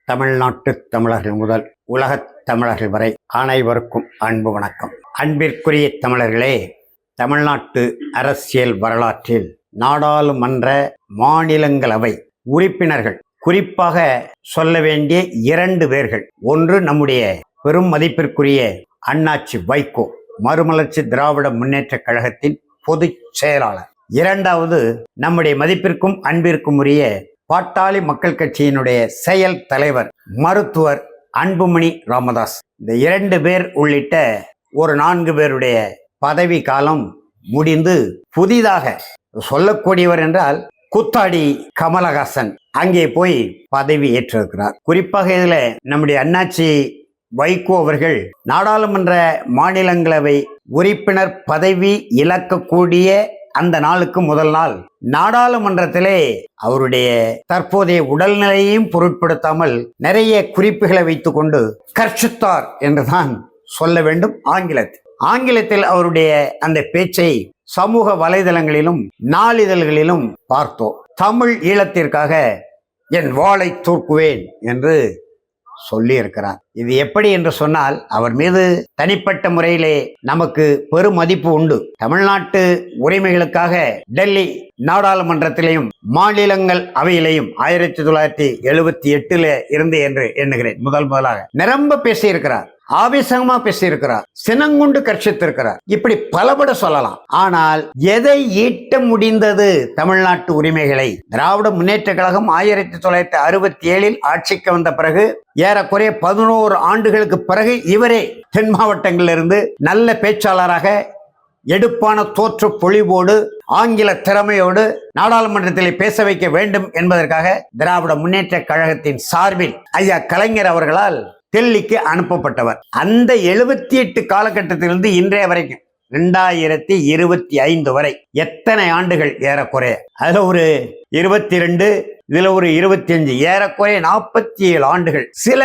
தமிழ்நாட்டு தமிழர்கள் முதல் உலகத் தமிழர்கள் வரை அனைவருக்கும் அன்பு வணக்கம். அன்பிற்குரிய தமிழர்களே, தமிழ்நாட்டு அரசியல் வரலாற்றில் நாடாளுமன்ற மாநிலங்களவை உறுப்பினர்கள் குறிப்பாக சொல்ல வேண்டிய இரண்டு பேர்கள், ஒன்று நம்முடைய பெரும் மதிப்பிற்குரிய அண்ணாச்சி வைகோ, மறுமலர்ச்சி திராவிட முன்னேற்ற கழகத்தின் பொதுச் செயலாளர். இரண்டாவது நம்முடைய மதிப்பிற்கும் அன்பிற்கும் உரிய பாட்டாளி மக்கள் கட்சியினுடைய செயல் தலைவர் மருத்துவர் அன்புமணி ராமதாஸ். இந்த இரண்டு பேர் உள்ளிட்ட ஒரு 4 பேருடைய பதவி காலம் முடிந்து புதிதாக சொல்லக்கூடியவர் என்றால் கூத்தாடி கமலஹாசன் அங்கே போய் பதவி ஏற்றிருக்கிறார். குறிப்பாக இதில் நம்முடைய அண்ணாச்சி வைகோ அவர்கள் நாடாளுமன்ற மாநிலங்களவை உறுப்பினர் பதவி இழக்கக்கூடிய அந்த நாளுக்கு முதல் நாள் நாடாளுமன்றத்திலே அவருடைய தற்போதைய உடல்நிலையையும் பொருட்படுத்தாமல் நிறைய குறிப்புகளை வைத்துக் கொண்டு கர்ஷித்தார் என்றுதான் சொல்ல வேண்டும். ஆங்கிலத்தில் அவருடைய அந்த பேச்சை சமூக வலைதளங்களிலும் நாளிதழ்களிலும் பார்த்தோம். தமிழ் ஈழத்திற்காக என் வாளை தூக்குவேன் என்று சொல்லி இருக்கிறார். இது எப்படி என்று சொன்னால், அவர் மீது தனிப்பட்ட முறையிலே நமக்கு பெரும் மதிப்பு உண்டு. தமிழ்நாட்டு உரிமைகளுக்காக டெல்லி நாடாளுமன்றத்திலேயும் மாநிலங்கள் அவையிலையும் 1978 இருந்து என்று எண்ணுகிறேன் முதலாக நிரம்ப பேசியிருக்கிறார், ஆவேசமா பேசியிருக்கிறார், சினங்குண்டு கர்ஷித்திருக்கிறார். இப்படி பலபட சொல்லலாம். ஆனால் எதை ஈட்ட முடிந்தது தமிழ்நாட்டு உரிமைகளை? திராவிட முன்னேற்ற கழகம் 1967 ஆட்சிக்கு வந்த பிறகு ஏறக்குறைய 11 ஆண்டுகளுக்கு பிறகு இவரே தென் மாவட்டங்களிலிருந்து நல்ல பேச்சாளராக எடுப்பான தோற்ற பொழிவோடு ஆங்கில திறமையோடு நாடாளுமன்றத்தில் பேச வைக்க வேண்டும் என்பதற்காக திராவிட முன்னேற்ற கழகத்தின் சார்பில் ஐயா கலைஞர் அவர்களால் டெல்லிக்கு அனுப்பப்பட்டவர். அந்த 78 காலகட்டத்திலிருந்து இன்றைய வரைக்கும் 2025 வரை எத்தனை ஆண்டுகள்? ஏறக்குறைய அதுல ஒரு 22, இதுல ஒரு 25, ஏறக்குறைய 47 ஆண்டுகள். சில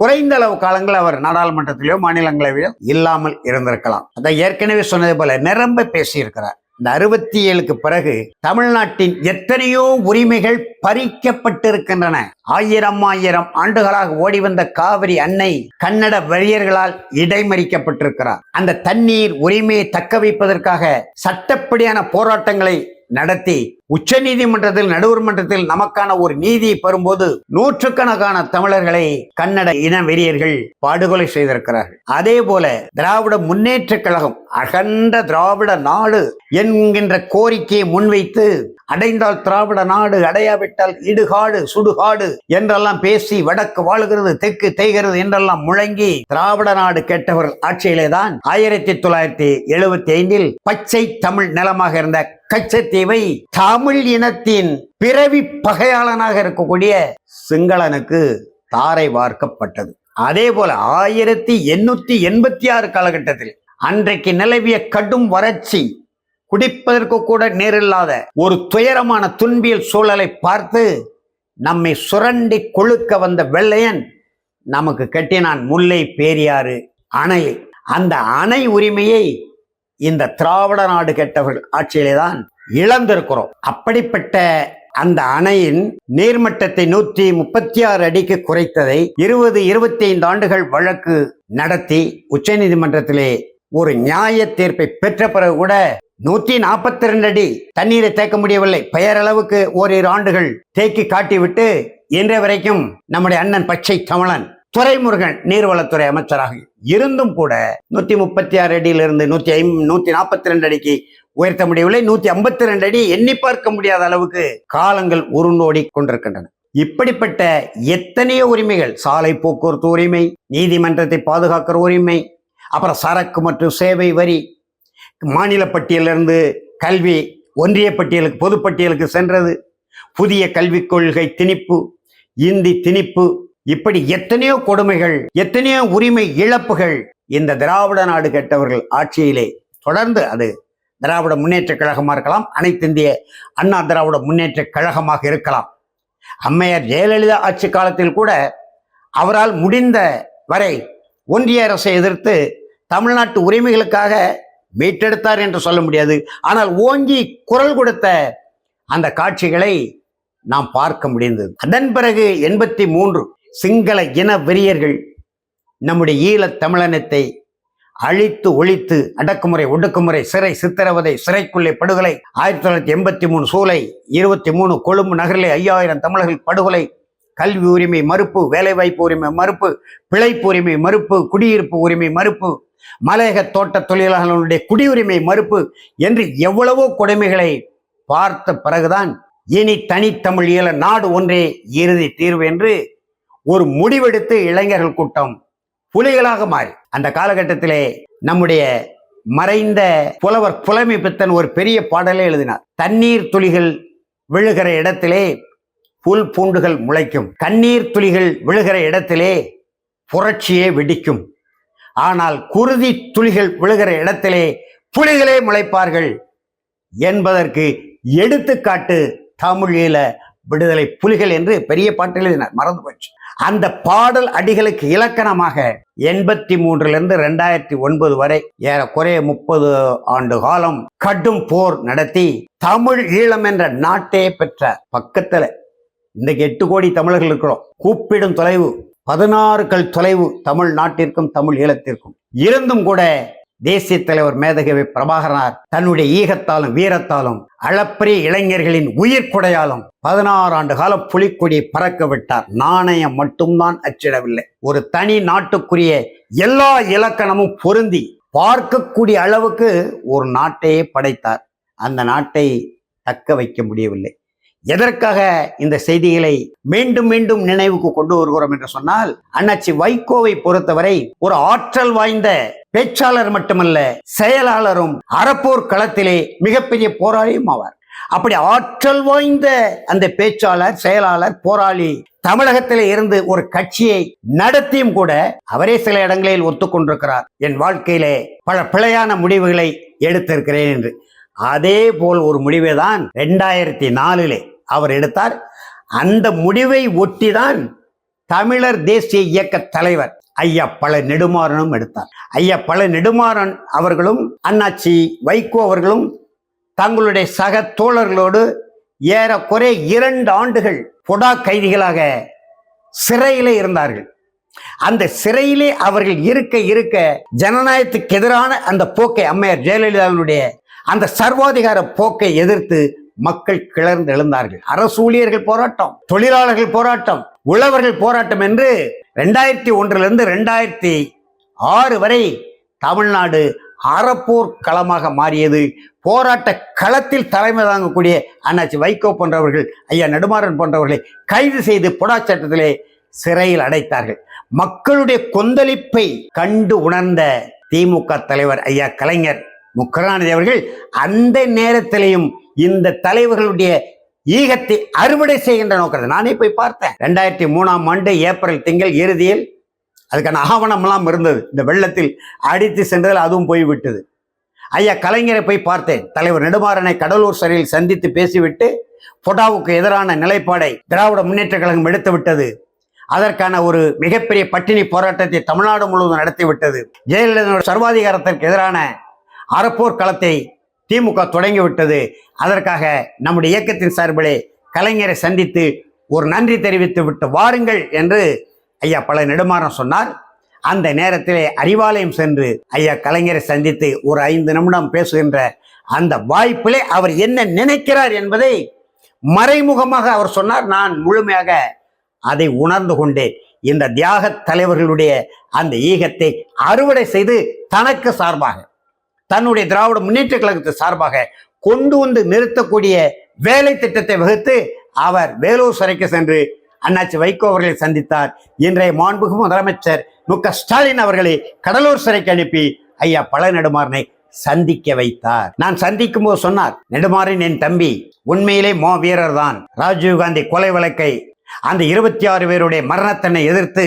குறைந்த அளவு காலங்கள் அவர் நாடாளுமன்றத்திலேயோ மாநிலங்களவையோ இல்லாமல் இருந்திருக்கலாம். அதை ஏற்கனவே சொன்னது போல நிரம்ப பேசியிருக்கிறார். இந்த 67க்கு பிறகு தமிழ்நாட்டின் எத்தனையோ உரிமைகள் பறிக்கப்பட்டிருக்கின்றன. 1000 ஆண்டுகளாக ஓடி வந்த காவிரி அன்னை கன்னட வெறியர்களால் இடைமறிக்கப்பட்டிருக்கிறார். அந்த தண்ணீர் உரிமையை தக்க வைப்பதற்காக சட்டப்படியான போராட்டங்களை நடத்தி உச்ச நீதிமன்றத்தில் நடுவர் மன்றத்தில் நமக்கான ஒரு நீதியை பெறும்போது நூற்றுக்கணக்கான தமிழர்களை கன்னட இன வெறியர்கள் படுகொலை செய்திருக்கிறார்கள். அதே போல திராவிட முன்னேற்ற கழகம் அகன்ற திராவிட நாடு என்கின்ற கோரிக்கையை முன்வைத்து அடைந்தால் திராவிட நாடு, அடையாவிட்டால் இடுகாடு சுடுகாடு என்றெல்லாம் பேசி வடக்கு வாழுகிறது தெற்கு தேய்கிறது என்றெல்லாம் முழங்கி திராவிட நாடு கேட்டவர்கள் ஆட்சியிலே தான் 1975 பச்சை தமிழ் நிலமாக இருந்த கச்சத்தீவை தமிழ் இனத்தின் பிறவி பகையாளனாக இருக்கக்கூடிய சிங்களனுக்கு தாரை வார்க்கப்பட்டது. அதே போல 1886 காலகட்டத்தில் அன்றைக்கு நிலவிய கடும் வறட்சி, குடிப்பதற்கு கூட நேரில்லாத ஒரு துயரமான துன்பியல் சூழலை பார்த்து நம்மை சுரண்டி கொழுக்க வந்த வெள்ளையன் நமக்கு கட்டினான் முல்லை பெரியாறு அணையை. அந்த அணை உரிமையை இந்த திராவிட நாடு கெட்டவர்கள் ஆட்சியிலே தான் இழந்திருக்கிறோம். அப்படிப்பட்ட அந்த அணையின் நீர்மட்டத்தை 136 அடிக்கு குறைத்ததை 20-25 ஆண்டுகள் வழக்கு நடத்தி உச்ச நீதிமன்றத்திலே ஒரு நியாய தீர்ப்பை பெற்ற பிறகு கூட 142 அடி தண்ணீரை தேக்க முடியவில்லை. பெயரளவுக்கு ஓரிரு ஆண்டுகள் தேக்கி காட்டிவிட்டு இன்றைய வரைக்கும் நம்முடைய அண்ணன் பச்சை தமிழன் துரைமுருகன் நீர்வளத்துறை அமைச்சராக இருந்தும் கூட 136 அடியிலிருந்து 142 அடிக்கு உயர்த்த முடியவில்லை. 152 அடி எண்ணி பார்க்க முடியாத அளவுக்கு காலங்கள் உருண்டோடி கொண்டிருக்கின்றன. இப்படிப்பட்ட எத்தனையோ உரிமைகள், சாலை போக்குவரத்து உரிமை, நீதிமன்றத்தை பாதுகாக்கிற உரிமை, அப்புறம் சரக்கு மற்றும் சேவை வரி, மாநில பட்டியலிருந்து கல்வி ஒன்றிய பட்டியலுக்கு பொதுப்பட்டியலுக்கு சென்றது, புதிய கல்விக் கொள்கை திணிப்பு, இந்தி திணிப்பு, இப்படி எத்தனையோ கொடுமைகள், எத்தனையோ உரிமை இழப்புகள் இந்த திராவிட நாடு கெட்டவர்கள் ஆட்சியிலே தொடர்ந்து, அது திராவிட முன்னேற்ற கழகமாக இருக்கலாம், அனைத்து இந்திய அண்ணா திராவிட முன்னேற்ற கழகமாக இருக்கலாம். அம்மையார் ஜெயலலிதா ஆட்சி காலத்தில் கூட அவரால் முடிந்த வரை ஒன்றிய அரசை எதிர்த்து தமிழ்நாட்டு உரிமைகளுக்காக மீட்டெடுத்தார் என்று சொல்ல முடியாது. ஆனால் ஓங்கி குரல் கொடுத்த அந்த காட்சிகளை நாம் பார்க்க முடிந்தது. அதன் பிறகு 83 சிங்கள இன வெறியர்கள் நம்முடைய ஈழத் தமிழனத்தை அழித்து ஒழித்து அடக்குமுறை ஒடுக்குமுறை சிறை சித்திரவதை சிறைக்குள்ளே படுகொலை 1983 சூலை 23 கொழும்பு நகரிலே 5000 தமிழர்கள் படுகொலை கல்வி உரிமை மறுப்பு வேலைவாய்ப்பு உரிமை மறுப்பு பிழைப்பு உரிமை மறுப்பு குடியிருப்பு உரிமை மறுப்பு மலையக தோட்ட தொழிலாளர்களுடைய குடியுரிமை மறுப்பு என்று எவ்வளவோ கொடுமைகளை பார்த்த பிறகுதான் இனி தனித்தமிழ் ஈழ நாடு ஒன்றே இறுதி தீர்வு என்று ஒரு முடிவெடுத்து இளைஞர்கள் கூட்டம் புலிகளாக மாறி அந்த காலகட்டத்திலே நம்முடைய மறைந்த புலவர் புலமை பித்தன் ஒரு பெரிய பாடலை எழுதினார். தண்ணீர் துளிகள் விழுகிற இடத்திலே புல் பூண்டுகள் முளைக்கும், கண்ணீர் துளிகள் விழுகிற இடத்திலே புரட்சியே வெடிக்கும், ஆனால் குருதி துளிகள் விழுகிற இடத்திலே புலிகளே முளைப்பார்கள் என்பதற்கு எடுத்துக்காட்டு தமிழ் ஈழ விடுதலை புலிகள் என்று பெரிய பாட்டு எழுதினார். மறந்து போச்சு. அந்த பாடல் அடிகளுக்கு இலக்கணமாக 83 2009 வரை ஏறக்குறைய 30 ஆண்டு காலம் கடும் போர் நடத்தி தமிழ் ஈழம் என்ற நாட்டே பெற்றார். பக்கத்துல இன்றைக்கு 8 கோடி தமிழர்கள் இருக்கிறோம். கூப்பிடும் தொலைவு 16 கல் தொலைவு தமிழ் நாட்டிற்கும் தமிழ் ஈழத்திற்கும் இருந்தும் கூட தேசிய தலைவர் மேதகவி பிரபாகரனார் தன்னுடைய ஈகத்தாலும் வீரத்தாலும் அளப்பரிய இளைஞர்களின் உயிர் கொடையாலும் 16 ஆண்டு காலம் புலிக்கொடியை பறக்க விட்டார். நாணயம் மட்டும்தான் அச்சிடவில்லை. ஒரு தனி நாட்டுக்குரிய எல்லா இலக்கணமும் பொருந்தி பார்க்கக்கூடிய அளவுக்கு ஒரு நாட்டையே படைத்தார். அந்த நாட்டை தக்க வைக்க முடியவில்லை. எதற்காக இந்த செய்திகளை மீண்டும் மீண்டும் நினைவுக்கு கொண்டு வருகிறோம் என்று சொன்னால், அண்ணாச்சி வைகோவை பொறுத்தவரை ஒரு ஆற்றல் வாய்ந்த பேச்சாளர் மட்டுமல்ல, செயலாளரும் அறப்போர் களத்திலே மிகப்பெரிய போராளியும் ஆவார். அப்படி ஆற்றல் வாய்ந்த அந்த பேச்சாளர் செயலாளர் போராளி தமிழகத்திலே இருந்து ஒரு கட்சியை நடத்தியும் கூட அவரே சில இடங்களில் ஒத்துக்கொண்டிருக்கிறார். என் வாழ்க்கையிலே பல பிழையான முடிவுகளை எடுத்திருக்கிறேன் என்று. அதே போல் ஒரு முடிவை தான் 2004 அவர் எடுத்தார். அந்த முடிவை ஒட்டிதான் தமிழர் தேசிய இயக்க தலைவர் ஐயா பழ நெடுமாறனும் எடுத்தார். ஐயா பழ நெடுமாறன் அவர்களும் அண்ணாச்சி வைகோ அவர்களும் தங்களுடைய சக தோழர்களோடு ஏறக்குறை 2 ஆண்டுகள் பொடா கைதிகளாக சிறையிலே இருந்தார்கள். அந்த சிறையிலே அவர்கள் இருக்க இருக்க ஜனநாயகத்துக்கு எதிரான அந்த போக்கை, அம்மையார் ஜெயலலிதாவினுடைய அந்த சர்வாதிகார போக்கை எதிர்த்து மக்கள் கிளர்ந்து எழுந்தார்கள். அரசு ஊழியர்கள் போராட்டம், தொழிலாளர்கள் போராட்டம், உழவர்கள் போராட்டம் என்று 2001 2006 வரை தமிழ்நாடு அறப்போர் களமாக மாறியது. போராட்ட களத்தில் தலைமை தாங்கக்கூடிய அண்ணாச்சி வைகோ போன்றவர்கள், ஐயா நெடுமாறன் போன்றவர்களை கைது செய்து பொடா சட்டத்திலே சிறையில் அடைத்தார்கள். மக்களுடைய கொந்தளிப்பை கண்டு உணர்ந்த திமுக தலைவர் ஐயா கலைஞர் முக்கருணாநிதி அவர்கள் அந்த நேரத்திலேயும் இந்த தலைவர்களுடைய ஈகத்தை அறுவடை செய்கின்ற நோக்கத்தை நானே போய் பார்த்தேன். 2003 ஏப்ரல் திங்கள் இறுதியில் அதுக்கான ஆவணமெல்லாம் இருந்தது. இந்த வெள்ளத்தில் அடித்து சென்றதில் அதுவும் போய்விட்டது. ஐயா கலைஞரை போய் பார்த்தேன். தலைவர் நெடுமாறனை கடலூர் சிறையில் சந்தித்து பேசிவிட்டு பொடாவுக்கு எதிரான நிலைப்பாடை திராவிட முன்னேற்ற கழகம் எடுத்து விட்டது. அதற்கான ஒரு மிகப்பெரிய பட்டினி போராட்டத்தை தமிழ்நாடு முழுவதும் நடத்திவிட்டது. ஜெயலலிதா சர்வாதிகாரத்திற்கு எதிரான அறப்போர் களத்தை திமுக தொடங்கிவிட்டது. அதற்காக நம்முடைய இயக்கத்தின் சார்பிலே கலைஞரை சந்தித்து ஒரு நன்றி தெரிவித்து விட்டு வாருங்கள் என்று ஐயா பழ நெடுமாறன் சொன்னார். அந்த நேரத்திலே அறிவாலயம் சென்று ஐயா கலைஞரை சந்தித்து ஒரு 5 நிமிடம் பேசுகின்ற அந்த வாய்ப்பிலே அவர் என்ன நினைக்கிறார் என்பதை மறைமுகமாக அவர் சொன்னார். நான் முழுமையாக அதை உணர்ந்து கொண்டேன். இந்த தியாக தலைவர்களுடைய அந்த ஈகத்தை அறுவடை செய்து தனக்கு சார்பாக, தன்னுடைய திராவிட முன்னேற்ற கழகத்து சார்பாக கொண்டு வந்து நிறுத்தக்கூடிய வேலை திட்டத்தை வகுத்து அவர் வேலூர் சிறைக்கு சென்று அண்ணாச்சி வைகோ அவர்களை சந்தித்தார். இன்றைய மாண்புமிகு முதலமைச்சர் மு.க. ஸ்டாலின் அவர்களை கடலூர் சிறைக்கு அனுப்பி ஐயா பழ நெடுமாறனை சந்திக்க வைத்தார். நான் சந்திக்கும் போது சொன்னார், நெடுமாறன் என் தம்பி, உண்மையிலே மா வீரர் தான். ராஜீவ்காந்தி கொலை வழக்கை, அந்த 26 பேருடைய மரணத்தினை எதிர்த்து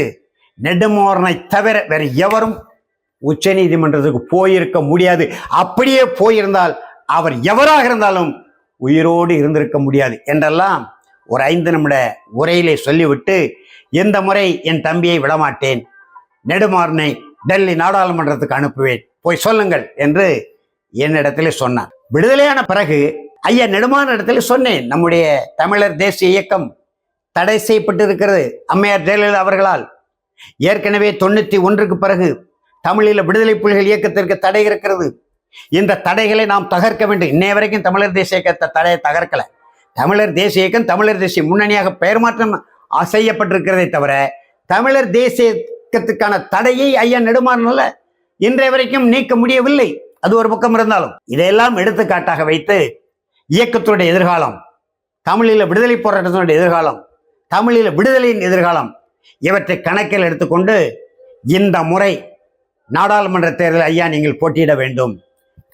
நெடுமாறனை தவிர வேறு எவரும் உச்ச நீதிமன்றத்துக்கு போயிருக்க முடியாது. அப்படியே போயிருந்தால் அவர் எவராக இருந்தாலும் உயிரோடு இருந்திருக்க முடியாது என்றெல்லாம் ஒரு 5 நிமிட உரையிலே சொல்லிவிட்டு, இந்த முறை என் தம்பியை விடமாட்டேன், நெடுமாறனை டெல்லி நாடாளுமன்றத்துக்கு அனுப்புவேன், போய் சொல்லுங்கள் என்று என்னிடத்திலே சொன்னார். விடுதலையான பிறகு ஐயா நெடுமாறன் இடத்துல சொன்னேன், நம்முடைய தமிழர் தேசிய இயக்கம் தடை செய்யப்பட்டு இருக்கிறது அம்மையார் ஜெயலலிதா அவர்களால். ஏற்கனவே 91க்கு பிறகு தமிழீழ விடுதலை புலிகள் இயக்கத்திற்கு தடை இருக்கிறது. இந்த தடைகளை நாம் தகர்க்க வேண்டும். இன்னைய வரைக்கும் தமிழர் தேசிய இயக்கத்தை தடையை தகர்க்கல. தமிழர் தேசிய இயக்கம் தமிழர் தேசிய முன்னணியாக பெயர் மாற்றம் செய்யப்பட்டிருக்கிறதை தவிர தமிழர் தேசிய இயக்கத்துக்கான தடையை ஐயா நெடுமாறனால இன்றைய வரைக்கும் நீக்க முடியவில்லை. அது ஒரு பக்கம் இருந்தாலும் இதையெல்லாம் எடுத்துக்காட்டாக வைத்து இயக்கத்துடைய எதிர்காலம், தமிழீழ விடுதலை போராட்டத்தினுடைய எதிர்காலம், தமிழீழ விடுதலையின் எதிர்காலம் இவற்றை கணக்கில் எடுத்துக்கொண்டு இந்த முறை நாடாளுமன்ற தேர்தல் ஐயா நீங்கள் போட்டியிட வேண்டும்.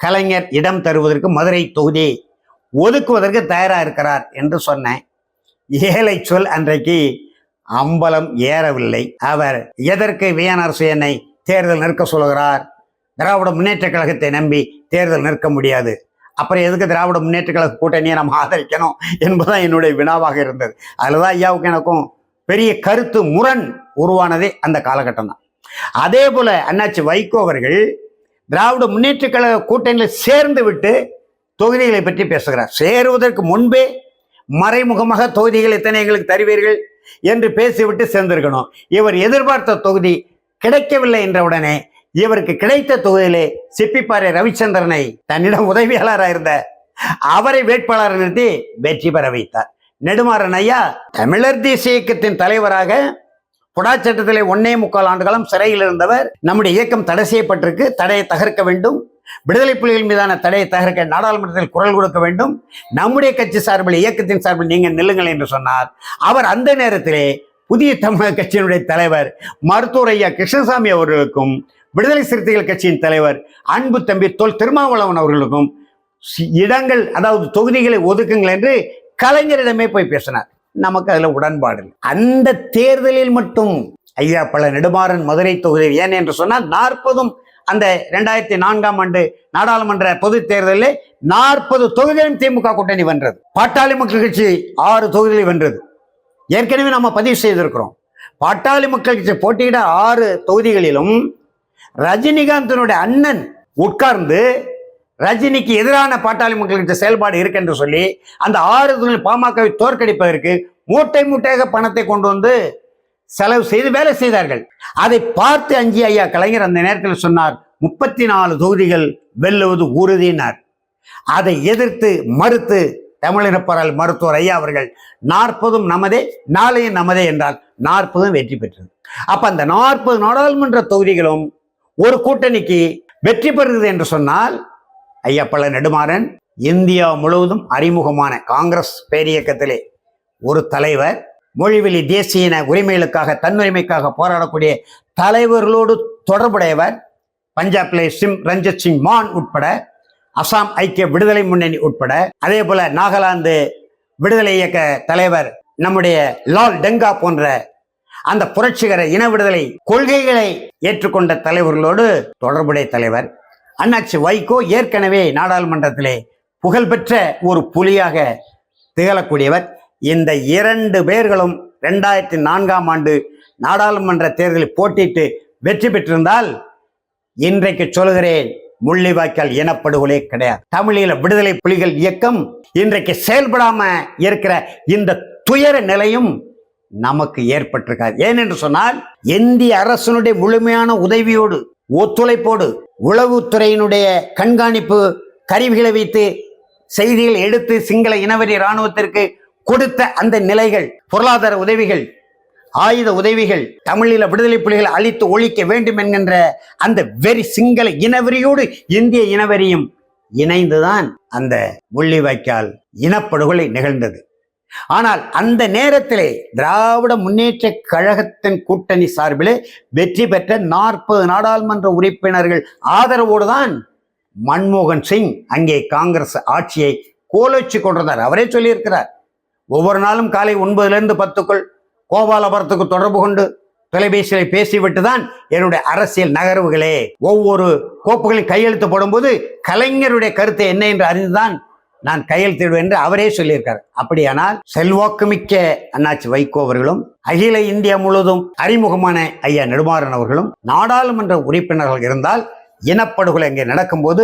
கலைஞர் இடம் தருவதற்கு மதுரை தொகுதி ஒதுக்குவதற்கு தயாராக இருக்கிறார் என்று சொன்னேன். ஏழை சொல் அன்றைக்கு அம்பலம் ஏறவில்லை. அவர் எதற்கு விஎன்ஆர் என்னை தேர்தல் நிற்க சொல்கிறார்? திராவிட முன்னேற்ற கழகத்தை நம்பி தேர்தல் நிற்க முடியாது, அப்புறம் எதுக்கு திராவிட முன்னேற்ற கழக கூட்டணியை நம்ம ஆதரிக்கணும் என்பதுதான் என்னுடைய வினாவாக இருந்தது. அதுதான் ஐயாவுக்கு எனக்கும் பெரிய கருத்து முரண் உருவானதே அந்த காலகட்டம் தான். அதே போல அண்ணாச்சி வைகோ அவர்கள் திராவிட முன்னேற்ற கழக கூட்டணியில் சேர்ந்து விட்டு தொகுதிகளை பற்றி பேசுகிறார். சேருவதற்கு முன்பே மறைமுகமாக தொகுதிகள் எத்தனை எங்களுக்கு தருவீர்கள் என்று பேசிவிட்டு சேர்ந்திருக்கணும். இவர் எதிர்பார்த்த தொகுதி கிடைக்கவில்லை என்றவுடனே இவருக்கு கிடைத்த தொகுதியிலே சிப்பிப்பாறை ரவிச்சந்திரனை தன்னிடம் உதவியாளராக இருந்த அவரை வேட்பாளர் நிறுத்தி வெற்றி பெற வைத்தார். நெடுமாறன் ஐயா தமிழர் தேசிய இயக்கத்தின் தலைவராக புடா சட்டத்திலே 1.25 ஆண்டுகாலம் சிறையில் இருந்தவர். நம்முடைய இயக்கம் தடை செய்யப்பட்டிருக்கு, தடையை தகர்க்க வேண்டும், விடுதலை புலிகள் மீதான தடையை தகர்க்க நாடாளுமன்றத்தில் குரல் கொடுக்க வேண்டும், நம்முடைய கட்சி சார்பில் இயக்கத்தின் சார்பில் நீங்கள் நில்லுங்கள் என்று சொன்னார். அவர் அந்த நேரத்திலே புதிய தமிழக கட்சியினுடைய தலைவர் மருத்துவர் ஐயா கிருஷ்ணசாமி அவர்களுக்கும் விடுதலை சிறுத்தைகள் கட்சியின் தலைவர் அன்பு தம்பி தொல் திருமாவளவன் அவர்களுக்கும் இடங்கள், அதாவது தொகுதிகளை ஒதுக்குங்கள் என்று கலைஞரிடமே போய் பேசினார். நமக்கு அதுல உடன்பாடு. அந்த தேர்தலில் மட்டும் ஐயா பல நெடுமாறன் மதுரை தொகுதி ஏன் என்று சொன்னால் 40 அந்த 2004ஆம் ஆண்டு நாடாளுமன்ற பொது தேர்தலில் 40 தொகுதிகளும் திமுக கூட்டணி வென்றது. பாட்டாளி மக்கள் கட்சி 6 தொகுதிகளை வென்றது. ஏற்கனவே நம்ம பதிவு செய்திருக்கிறோம். பாட்டாளி மக்கள் கட்சி போட்டியிட 6 தொகுதிகளிலும் ரஜினிகாந்தனுடைய அண்ணன் உட்கார்ந்து ரஜினிக்கு எதிரான பாட்டாளி மக்கள் கட்சி செயல்பாடு இருக்கு என்று சொல்லி அந்த 6 தொகுதியில் பாமகவை தோற்கடிப்பதற்கு மூட்டை மூட்டையாக பணத்தை கொண்டு வந்து செலவு செய்து வேலை செய்தார்கள். அதை பார்த்து அஞ்சி ஐயா கலைஞர் அந்த நேரத்தில் சொன்னார், 34 தொகுதிகள் வெல்லுவது உறுதியினார். அதை எதிர்த்து மறுத்து தமிழினப்பரால் மருத்துவர் ஐயா அவர்கள் 40 நமதே நாளையும் நமதே என்றால் 40 வெற்றி பெற்றது. அப்ப அந்த 40 நாடாளுமன்ற தொகுதிகளும் ஒரு கூட்டணிக்கு வெற்றி பெறுகிறது என்று சொன்னால் ஐயா பல நெடுமாறன் இந்தியா முழுவதும் அறிமுகமான காங்கிரஸ் பேரியக்கத்திலே ஒரு தலைவர், மொழிவெளி தேசிய உரிமைகளுக்காக தன்னுரிமைக்காக போராடக்கூடிய தலைவர்களோடு தொடர்புடையவர். பஞ்சாப்லே ரஞ்சித் சிங் மான் உட்பட, அசாம் ஐக்கிய விடுதலை முன்னணி உட்பட, அதே போல நாகாலாந்து விடுதலை இயக்க தலைவர் நம்முடைய லால் டெங்கா போன்ற அந்த புரட்சிகர இன விடுதலை கொள்கைகளை ஏற்றுக்கொண்ட தலைவர்களோடு தொடர்புடைய தலைவர். அண்ணாச்சி வைகோ ஏற்கனவே நாடாளுமன்றத்திலே புகழ்பெற்ற ஒரு புலியாக திகழக்கூடியவர். இந்த 2 பேர்களும் 2004ஆம் ஆண்டு நாடாளுமன்ற தேர்தலில் போட்டியிட்டு வெற்றி பெற்றிருந்தால் இன்றைக்கு சொல்கிறேன், முள்ளிவாய்க்கால் இனப்படுகொலை கிடையாது. தமிழீழ விடுதலை புலிகள் இயக்கம் இன்றைக்கு செயல்படாம இருக்கிற இந்த துயர நிலையும் நமக்கு ஏற்பட்டிருக்காது. ஏனென்று சொன்னால் இந்திய அரசனுடைய முழுமையான உதவியோடு ஒத்துழைப்போடு உளவுத்துறையினுடைய கண்காணிப்பு கருவிகளை வைத்து செய்திகள் எடுத்து சிங்கள இனவெறி இராணுவத்திற்கு கொடுத்த அந்த நிலைகள், பொருளாதார உதவிகள், ஆயுத உதவிகள், தமிழீழ விடுதலை புலிகளை அழித்து ஒழிக்க வேண்டும் என்கின்ற அந்த வெறி, சிங்கள இனவெறியோடு இந்திய இனவெறியும் இணைந்துதான் அந்த முள்ளிவாய்க்கால் இனப்படுகொலை நிகழ்ந்தது. ஆனால் அந்த நேரத்திலே திராவிட முன்னேற்ற கழகத்தின் கூட்டணி சார்பிலே வெற்றி பெற்ற 40 நாடாளுமன்ற உறுப்பினர்கள் ஆதரவோடு தான் மன்மோகன் சிங் அங்கே காங்கிரஸ் ஆட்சியை கோலோச்சி கொண்டிருந்தார். அவரே சொல்லியிருக்கிறார், ஒவ்வொரு நாளும் காலை 9லிருந்து 10க்குள் கோபாலபுரத்துக்கு தொடர்பு கொண்டு தொலைபேசியில் பேசிவிட்டு தான் என்னுடைய அரசியல் நகர்வுகளே, ஒவ்வொரு கோப்புகளில் கையெழுத்து போடும்போது கலைஞருடைய கருத்தை என்ன என்று அறிந்துதான் நான் கையெழுத்திடுவேன் என்று அவரே சொல்லியிருக்கார். அப்படியானால் செல்வாக்குமிக்க அண்ணாச்சி வைகோ அவர்களும் அகில இந்தியா முழுவதும் அறிமுகமான ஐயா நெடுமாறன் அவர்களும் நாடாளுமன்ற உறுப்பினர்கள் இருந்தால் இனப்படுகொலை அங்கே நடக்கும்போது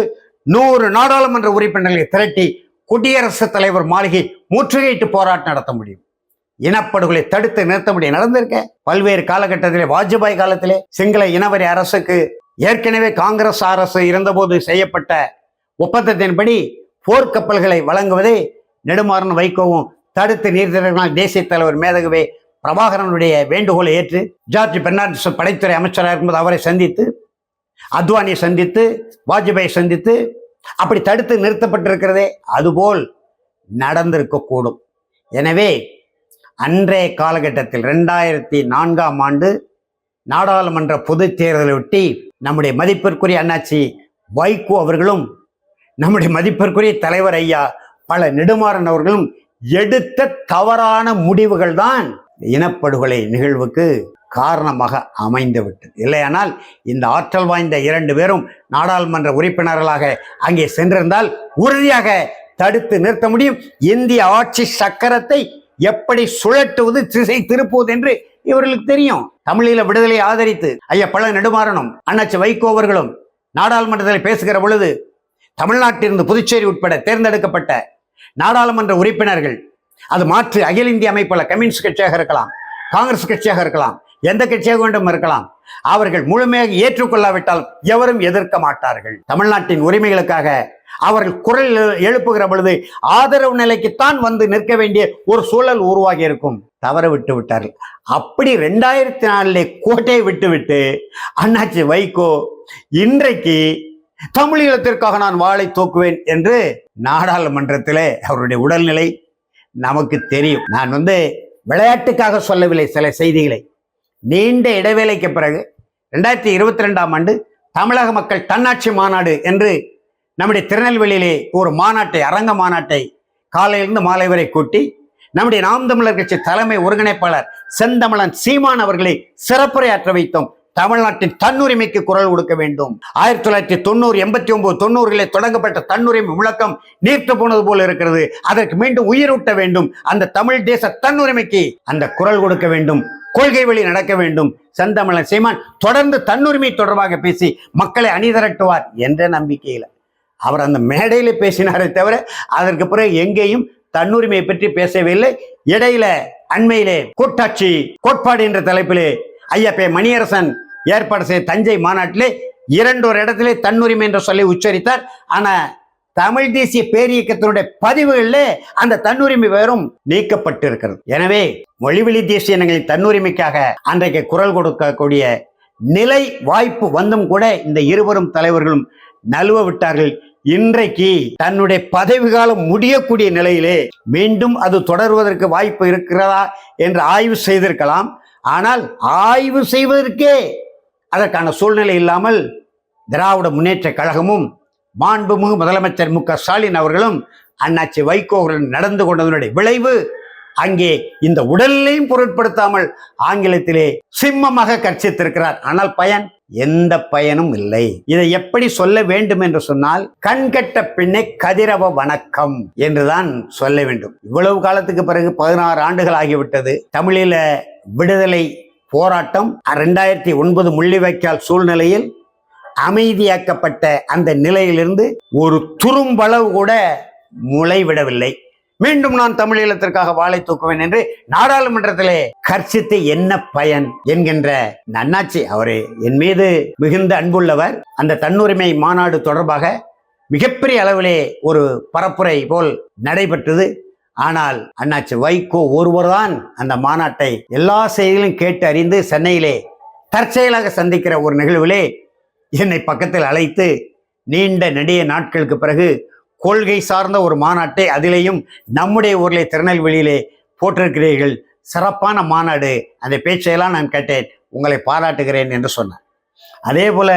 100 நாடாளுமன்ற உறுப்பினர்களை திரட்டி குடியரசுத் தலைவர் மாளிகை முற்றுகையிட்டு போராட்டம் நடத்த முடியும். இனப்படுகொலை தடுத்து நிறுத்த முடியும் நடந்திருக்க. பல்வேறு காலகட்டத்திலே வாஜ்பாய் காலத்திலே சிங்கள இனவரி அரசுக்கு ஏற்கனவே காங்கிரஸ் அரசு இருந்தபோது செய்யப்பட்ட ஒப்பந்தத்தின்படி போர்க்கப்பல்களை வழங்குவதை நெடுமாறன் வைகோவும் தடுத்து நிறுத்தினால் தேசிய தலைவர் மேதகவே பிரபாகரனுடைய வேண்டுகோளை ஏற்று ஜார்ஜ் பெர்னாண்டஸ் படைத்துறை அமைச்சராக இருக்கும்போது அவரை சந்தித்து, அத்வானியை சந்தித்து, வாஜ்பாயை சந்தித்து அப்படி தடுத்து நிறுத்தப்பட்டிருக்கிறதே அதுபோல் நடந்திருக்க கூடும். எனவே அன்றைய காலகட்டத்தில் 2004ஆம் ஆண்டு நாடாளுமன்ற பொதுத் தேர்தலை ஒட்டி நம்முடைய மதிப்பிற்குரிய அண்ணாச்சி வைகோ அவர்களும் நம்முடைய மதிப்பிற்குரிய தலைவர் ஐயா பல நெடுமாறன் அவர்களும் எடுத்த தவறான முடிவுகள் தான் இனப்படுகொலை நிகழ்வுக்கு காரணமாக அமைந்து விட்டது. இல்லையானால் இந்த ஆற்றல் வாய்ந்த 2 பேரும் நாடாளுமன்ற உறுப்பினர்களாக அங்கே சென்றிருந்தால் உறுதியாக தடுத்து நிறுத்த முடியும். இந்திய ஆட்சி சக்கரத்தை எப்படி சுழட்டுவது, திசை திருப்புவது என்று இவர்களுக்கு தெரியும். தமிழீழ விடுதலை ஆதரித்து ஐயா பல நெடுமாறனும் அண்ணாச்சி வைகோ அவர்களும் நாடாளுமன்றத்தில் பேசுகிற பொழுது தமிழ்நாட்டிலிருந்து புதுச்சேரி உட்பட தேர்ந்தெடுக்கப்பட்ட நாடாளுமன்ற உறுப்பினர்கள், அது மாற்று அகில இந்திய அமைப்புள்ள கம்யூனிஸ்ட் கட்சியாக இருக்கலாம், காங்கிரஸ் கட்சியாக இருக்கலாம், எந்த கட்சியாக வேண்டும் இருக்கலாம், அவர்கள் முழுமையாக ஏற்றுக்கொள்ளாவிட்டால் எவரும் எதிர்க்க மாட்டார்கள். தமிழ்நாட்டின் உரிமைகளுக்காக அவர்கள் குரல் எழுப்புகிற பொழுது ஆதரவு நிலைக்குத்தான் வந்து நிற்க வேண்டிய ஒரு சூழல் உருவாகி இருக்கும். தவற விட்டு விட்டார்கள். அப்படி 2004 கோட்டையை விட்டுவிட்டு அண்ணாச்சி வைகோ இன்றைக்கு தமிழீழத்திற்காக நான் வாளை தூக்குவேன் என்று நாடாளுமன்றத்திலே அவருடைய உடல்நிலை நமக்கு தெரியும். நான் விளையாட்டுக்காக சொல்லவில்லை. சில செய்திகளை நீண்ட இடைவேளைக்கு பிறகு 2022ஆம் ஆண்டு தமிழக மக்கள் தன்னாட்சி மாநாடு என்று நம்முடைய திருநெல்வேலியிலே ஒரு மாநாட்டை, அரங்க மாநாட்டை காலையிலிருந்து மாலை வரை கூட்டி நம்முடைய நாம் தமிழர் கட்சி தலைமை ஒருங்கிணைப்பாளர் செந்தமிழன் சீமான் அவர்களை சிறப்புரையாற்ற வைத்தோம். தமிழ்நாட்டின் தன்னுரிமைக்கு குரல் கொடுக்க வேண்டும். 1990, 89, 90களில் தொடங்கப்பட்ட தன்னுரிமை முழக்கம் நீர்த்து போனது போல இருக்கிறது. அதற்கு மீண்டும் உயிரூட்ட வேண்டும். அந்த தமிழ் தேச தன்னுரிமைக்கு அந்த குரல் கொடுக்க வேண்டும். கொள்கை வழி நடக்க வேண்டும். செந்தமிழன் சீமான் தொடர்ந்து தன்னுரிமை தொடர்பாக பேசி மக்களை அணிதிரட்டுவார் என்ற நம்பிக்கையில் அவர் அந்த மேடையில் பேசினாரே தவிர அதற்கு பிறகு எங்கேயும் தன்னுரிமையை பற்றி பேசவில்லை. இடையில அண்மையிலே கூட்டாட்சி கோட்பாடு என்ற தலைப்பிலே ஐயா பே மணியரசன் ஏற்பாடு செய்த தஞ்சை மாநாட்டிலே 2 இடத்திலே தன்னுரிமை என்று சொல்லி உச்சரித்தார். ஆனா தமிழ் தேசிய பேரியக்கத்தினுடைய பதிவுகளிலே அந்த தன்னுரிமை வேறும் நீக்கப்பட்டு இருக்கிறது. எனவே மொழிவழி தேசிய இனங்களின் தன்னுரிமைக்காக அன்றைக்கு குரல் கொடுக்கக்கூடிய நிலை வாய்ப்பு வந்தும் கூட இந்த இருவரும் தலைவர்களும் நழுவ விட்டார்கள். இன்றைக்கு தன்னுடைய பதவி காலம் முடியக்கூடிய நிலையிலே மீண்டும் அது தொடர்வதற்கு வாய்ப்பு இருக்கிறதா என்று ஆய்வு செய்திருக்கலாம். ஆனால் ஆய்வு செய்வதற்கே அதற்கான சூழ்நிலை இல்லாமல் திராவிட முன்னேற்ற கழகமும் மாண்புமிகு முதலமைச்சர் மு க ஸ்டாலின் அவர்களும் அண்ணாச்சி வைகோ அவர்கள் நடந்து கொண்டதனுடைய விளைவு அங்கே இந்த உடலையும் பொருட்படுத்தாமல் ஆங்கிலத்திலே சிம்மமாக கர்ச்சித்திருக்கிறார். ஆனால் பயன் எந்த பயனும் இல்லை. இதை எப்படி சொல்ல வேண்டும் என்று சொன்னால் கண்கட்ட பின்னே கதிரவ வணக்கம் என்றுதான் சொல்ல வேண்டும். இவ்வளவு காலத்துக்கு பிறகு 16 ஆண்டுகள் ஆகிவிட்டது. தமிழீழ விடுதலை போராட்டம் 2009 முள்ளிவாய்க்கால் சூழ்நிலையில் அமைதியாக்கப்பட்ட அந்த நிலையிலிருந்து ஒரு துரும்பளவு கூட முளைவிடவில்லை. மீண்டும் நான் தமிழீழத்திற்காக வாளை தூக்குவேன் என்று நாடாளுமன்றத்திலே கர்ச்சித்து என்ன பயன் என்கின்ற அண்ணாச்சி அவரே என் மீது மிகுந்த அன்புள்ளவர். அந்த தன்னுரிமை மாநாடு தொடர்பாக மிகப்பெரிய அளவிலே ஒரு பரப்புரை போல் நடைபெற்றது. ஆனால் அண்ணாச்சி வைகோ ஒருவர்தான் அந்த மாநாட்டை எல்லா செய்திகளும் கேட்டு அறிந்து சென்னையிலே தற்செயலாக சந்திக்கிற ஒரு நிகழ்விலே என்னை பக்கத்தில் அழைத்து நீண்ட நெடிய நாட்களுக்கு பிறகு கொள்கை சார்ந்த ஒரு மாநாட்டை, அதிலேயும் நம்முடைய ஊரிலே திருநெல்வேலியிலே போட்டிருக்கிறீர்கள், சிறப்பான மாநாடு, அந்த பேச்சையெல்லாம் நான் கேட்டேன், உங்களை பாராட்டுகிறேன் என்று சொன்னார். அதே போல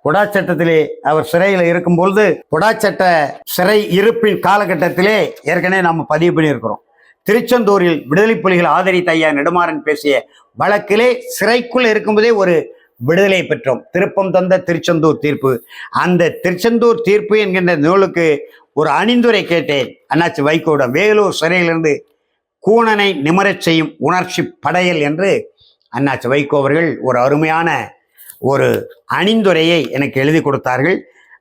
புடாச்சட்டத்திலே அவர் சிறையில் இருக்கும்பொழுது புடாச்சட்ட சிறை இருப்பின் காலகட்டத்திலே ஏற்கனவே நாம் பதிவு பண்ணியிருக்கிறோம். திருச்செந்தூரில் விடுதலை புலிகள் ஆதரித்த ஐயா நெடுமாறன் பேசிய வழக்கிலே சிறைக்குள் இருக்கும்போதே ஒரு விடுதலை பெற்றோம். திருப்பம் தந்த திருச்செந்தூர் தீர்ப்பு. அந்த திருச்செந்தூர் தீர்ப்பு என்கின்ற நூலுக்கு ஒரு அணிந்துரை கேட்டேன். அண்ணாச்சி வைகோட வேலூர் சிறையிலிருந்து கூணனை நிமரச் செய்யும் உணர்ச்சி படையல் என்று அண்ணாச்சி வைகோ அவர்கள் ஒரு அருமையான ஒரு அணிந்துரையை எனக்கு எழுதி கொடுத்தார்கள்.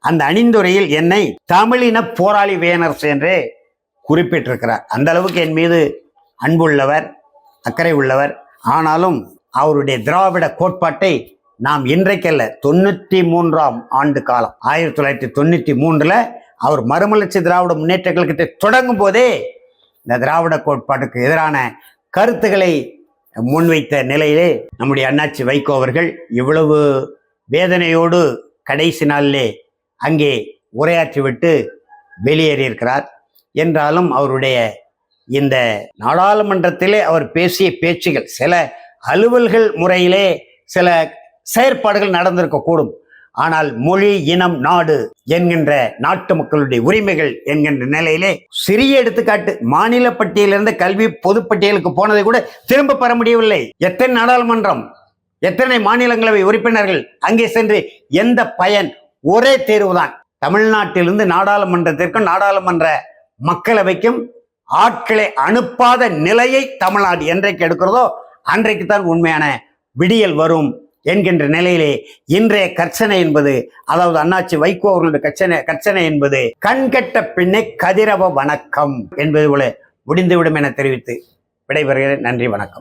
அந்த அணிந்துரையில் என்னை தமிழின போராளி வேணரசு என்று குறிப்பிட்டிருக்கிறார். அந்த அளவுக்கு என் மீது அன்புள்ளவர். அக்கறை உள்ளவர். ஆனாலும் அவருடைய திராவிட கோட்பாட்டை நாம் இன்றைக்கல்ல 93ஆம் ஆண்டு காலம் 1993 அவர் மறுமலர்ச்சி திராவிட முன்னேற்ற கழகத்தை தொடங்கும் போதே இந்த திராவிட கோட்பாட்டுக்கு எதிரான கருத்துக்களை முன்வைத்த நிலையிலே நம்முடைய அண்ணாச்சி வைகோ அவர்கள் இவ்வளவு வேதனையோடு கடைசி நாளிலே அங்கே உரையாற்றிவிட்டு வெளியேறியிருக்கிறார். என்றாலும் அவருடைய இந்த நாடாளுமன்றத்திலே அவர் பேசிய பேச்சுகள், சில அலுவல்கள் முறையிலே சில செயற்பாடுகள் நடந்திருக்கக்கூடும். ஆனால் மொழி, இனம், நாடு என்கின்ற நாட்டு மக்களுடைய உரிமைகள் என்கின்ற நிலையிலே சிறிய எடுத்துக்காட்டு, மாநில பட்டியலிருந்து கல்வி பொதுப்பட்டியலுக்கு போனதை கூட திரும்ப பெற முடியவில்லை. எத்தனை நாடாளுமன்றம், எத்தனை மாநிலங்களவை உறுப்பினர்கள் அங்கே சென்று எந்த பயன்? ஒரே தேர்வுதான். தமிழ்நாட்டிலிருந்து நாடாளுமன்றத்திற்கும் நாடாளுமன்ற மக்களவைக்கும் ஆட்களை அனுப்பாத நிலையை தமிழ்நாடு என்றைக்கு எடுக்கிறதோ அன்றைக்கு தான் உண்மையான விடியல் வரும் என்கின்ற நிலையிலே இன்றைய கர்ச்சனை என்பது, அதாவது அண்ணாச்சி வைகோ அவர்களுடைய கர்ச்சனை என்பது கண்கட்ட பின்னே கதிரவ வணக்கம் என்பது போல முடிந்துவிடும் என தெரிவித்து விடைபெறுகிறேன். நன்றி, வணக்கம்.